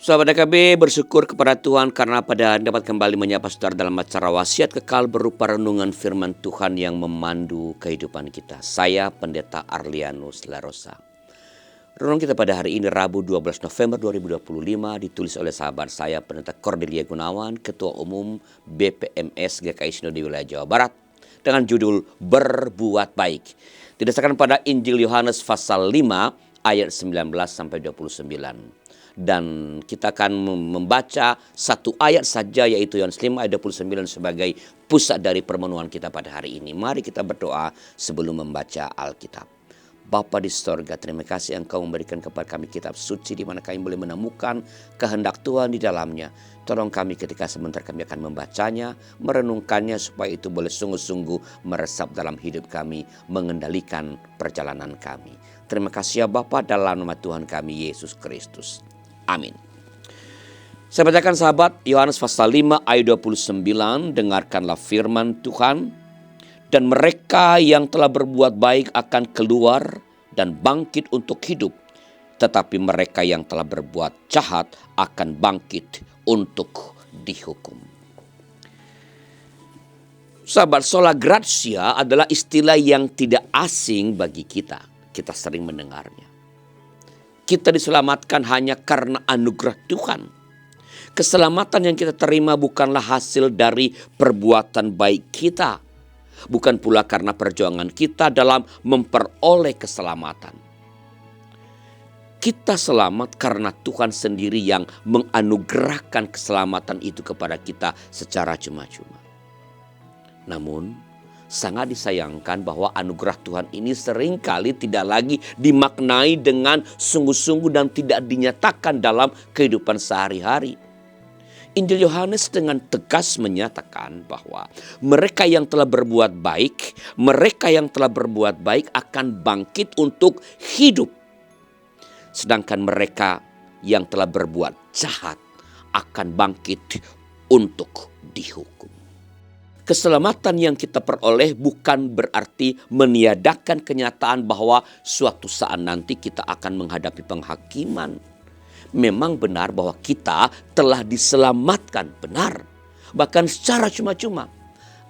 Sahabat DKB, bersyukur kepada Tuhan karena pada dapat kembali menyapa saudara dalam acara wasiat kekal berupa renungan firman Tuhan yang memandu kehidupan kita. Saya Pendeta Arlianus Larosa. Renungan kita pada hari ini Rabu 12 November 2025 ditulis oleh sahabat saya Pendeta Cordelia Gunawan, Ketua Umum BPMS GKI Sinode Wilayah Jawa Barat, dengan judul Berbuat Baik. Didasarkan pada Injil Yohanes pasal 5 ayat 19 sampai 29. Dan kita akan membaca satu ayat saja, yaitu Yohanes 5 ayat 29 sebagai pusat dari permenuhan kita pada hari ini. Mari kita berdoa sebelum membaca Alkitab. Bapa di sorga, terima kasih Engkau memberikan kepada kami kitab suci di mana kami boleh menemukan kehendak Tuhan di dalamnya. Tolong kami ketika sebentar kami akan membacanya, merenungkannya supaya itu boleh sungguh-sungguh meresap dalam hidup kami, mengendalikan perjalanan kami. Terima kasih ya Bapa, dalam nama Tuhan kami Yesus Kristus. Amin. Saya bacakan sahabat Yohanes pasal 5 ayat 29, dengarkanlah firman Tuhan. Dan mereka yang telah berbuat baik akan keluar dan bangkit untuk hidup. Tetapi mereka yang telah berbuat jahat akan bangkit untuk dihukum. Sahabat, sola gratia adalah istilah yang tidak asing bagi kita. Kita sering mendengarnya. Kita diselamatkan hanya karena anugerah Tuhan. Keselamatan yang kita terima bukanlah hasil dari perbuatan baik kita. Bukan pula karena perjuangan kita dalam memperoleh keselamatan. Kita selamat karena Tuhan sendiri yang menganugerahkan keselamatan itu kepada kita secara cuma-cuma. Namun, sangat disayangkan bahwa anugerah Tuhan ini seringkali tidak lagi dimaknai dengan sungguh-sungguh dan tidak dinyatakan dalam kehidupan sehari-hari. Injil Yohanes dengan tegas menyatakan bahwa mereka yang telah berbuat baik, akan bangkit untuk hidup. Sedangkan mereka yang telah berbuat jahat akan bangkit untuk dihukum. Keselamatan yang kita peroleh bukan berarti meniadakan kenyataan bahwa suatu saat nanti kita akan menghadapi penghakiman. Memang benar bahwa kita telah diselamatkan, benar, bahkan secara cuma-cuma.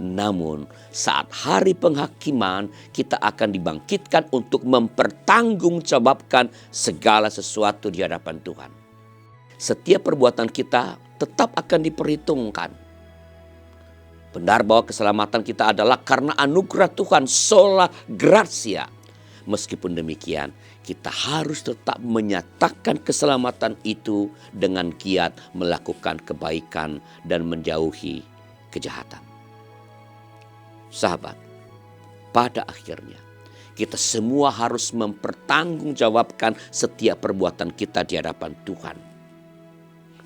Namun saat hari penghakiman kita akan dibangkitkan untuk mempertanggungjawabkan segala sesuatu di hadapan Tuhan. Setiap perbuatan kita tetap akan diperhitungkan. Benar bahwa keselamatan kita adalah karena anugerah Tuhan, sola gratia. Meskipun demikian, kita harus tetap menyatakan keselamatan itu dengan giat melakukan kebaikan dan menjauhi kejahatan. Sahabat, pada akhirnya kita semua harus mempertanggungjawabkan setiap perbuatan kita di hadapan Tuhan.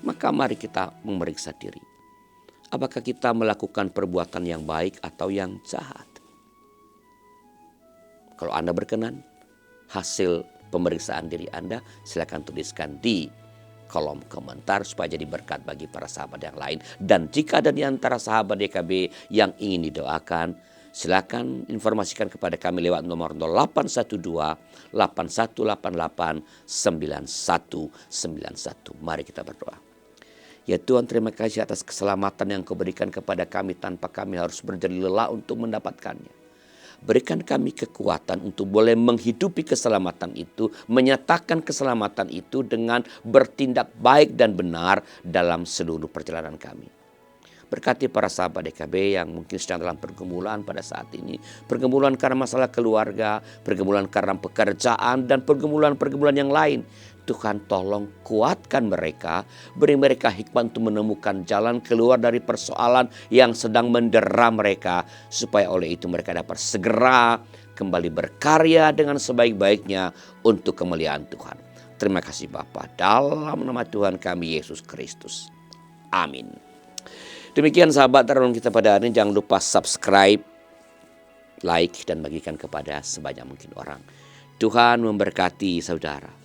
Maka mari kita memeriksa diri. Apakah kita melakukan perbuatan yang baik atau yang jahat? Kalau Anda berkenan, hasil pemeriksaan diri Anda silakan tuliskan di kolom komentar supaya jadi berkat bagi para sahabat yang lain. Dan jika ada di antara sahabat DKB yang ingin didoakan, silakan informasikan kepada kami lewat nomor 0812 8188 9191. Mari kita berdoa. Ya Tuhan, terima kasih atas keselamatan yang Kau berikan kepada kami tanpa kami harus berjeri lelah untuk mendapatkannya. Berikan kami kekuatan untuk boleh menghidupi keselamatan itu, menyatakan keselamatan itu dengan bertindak baik dan benar dalam seluruh perjalanan kami. Berkati para sahabat DKB yang mungkin sedang dalam pergumulan pada saat ini. Pergumulan karena masalah keluarga, pergumulan karena pekerjaan, dan pergumulan yang lain. Tuhan tolong kuatkan mereka, beri mereka hikmat untuk menemukan jalan keluar dari persoalan yang sedang mendera mereka, supaya oleh itu mereka dapat segera kembali berkarya dengan sebaik-baiknya untuk kemuliaan Tuhan. Terima kasih Bapa, dalam nama Tuhan kami Yesus Kristus. Amin. Demikian sahabat renungan kita pada hari ini. Jangan lupa subscribe, like, dan bagikan kepada sebanyak mungkin orang. Tuhan memberkati saudara.